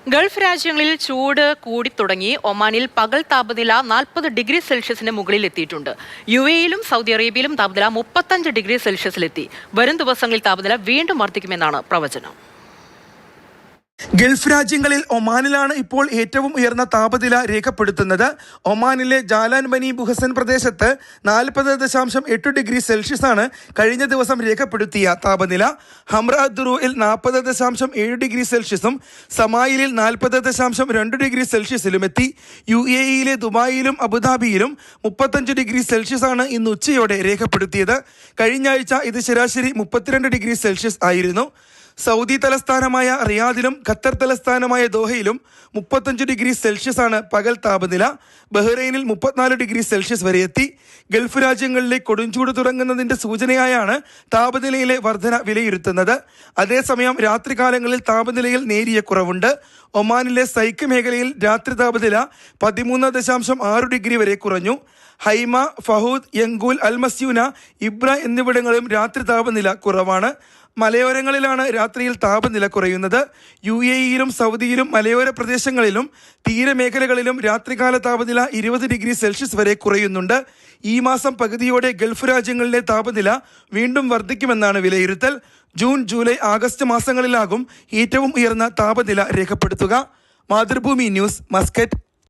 Gulf രാജ്യങ്ങളിൽ ചൂട് കൂടിത്തുടങ്ങി. ഒമാനിൽ പകൽ താപനില 40 ഡിഗ്രി സെൽഷ്യസിന് മുകളിൽ എത്തിയിട്ടുണ്ട്. UAE-യിലും സൗദി അറേബ്യയിലും താപനില 35 ഡിഗ്രി സെൽഷ്യസിലെത്തി. വരും ദിവസങ്ങളിൽ താപനില വീണ്ടും വർദ്ധിക്കുമെന്നാണ് പ്രവചനം. ഗൾഫ് രാജ്യങ്ങളിൽ ഒമാനിലാണ് ഇപ്പോൾ ഏറ്റവും ഉയർന്ന താപനില രേഖപ്പെടുത്തുന്നത്. ഒമാനിലെ ജാലാൻ ബനി ബുഹസൻ പ്രദേശത്ത് 40.8 ഡിഗ്രി സെൽഷ്യസ് ആണ് കഴിഞ്ഞ ദിവസം രേഖപ്പെടുത്തിയ താപനില. ഹംറ ദുറൂഇൽ 40.7 ഡിഗ്രി സെൽഷ്യസും സമായിലിൽ 40.2 ഡിഗ്രി സെൽഷ്യസിലും എത്തി. UAE-യിലെ ദുബായിലും അബുദാബിയിലും 35 ഡിഗ്രി സെൽഷ്യസ് ആണ് ഇന്ന് ഉച്ചയോടെ രേഖപ്പെടുത്തിയത്. കഴിഞ്ഞ ആഴ്ച ഇത് ശരാശരി 32 ഡിഗ്രി സെൽഷ്യസ് ആയിരുന്നു. സൗദി തലസ്ഥാനമായ റിയാദിലും ഖത്തർ തലസ്ഥാനമായ ദോഹയിലും 35 ഡിഗ്രി സെൽഷ്യസ് ആണ് പകൽ താപനില. ബഹ്റൈനിൽ 34 ഡിഗ്രി സെൽഷ്യസ് വരെ എത്തി. ഗൾഫ് രാജ്യങ്ങളിലെ കൊടുംചൂട് തുടങ്ങുന്നതിന്റെ സൂചനയായാണ് താപനിലയിലെ വർധന വിലയിരുത്തുന്നത്. അതേസമയം രാത്രികാലങ്ങളിൽ താപനിലയിൽ നേരിയ കുറവുണ്ട്. ഒമാനിലെ സൈക്ക് മേഖലയിൽ രാത്രി താപനില 13.6 ഡിഗ്രി വരെ കുറഞ്ഞു. ഹൈമ, ഫഹൂദ്, യങ്കൂൽ, അൽമസ്യൂന, ഇബ്ര എന്നിവിടങ്ങളിലും രാത്രി താപനില കുറവാണ്. മലയോരങ്ങളിലാണ് രാത്രിയിൽ താപനില കുറയുന്നത്. UAE-യിലും സൗദിയിലും മലയോര പ്രദേശങ്ങളിലും തീരമേഖലകളിലും രാത്രികാല താപനില 20 ഡിഗ്രി സെൽഷ്യസ് വരെ കുറയുന്നുണ്ട്. ഈ മാസം പകുതിയോടെ ഗൾഫ് രാജ്യങ്ങളിലെ താപനില വീണ്ടും വർദ്ധിക്കുമെന്നാണ് വിലയിരുത്തൽ. ജൂൺ, ജൂലൈ, ആഗസ്റ്റ് മാസങ്ങളിലാകും ഏറ്റവും ഉയർന്ന താപനില രേഖപ്പെടുത്തുക. Mathrubhumi news, Muscat.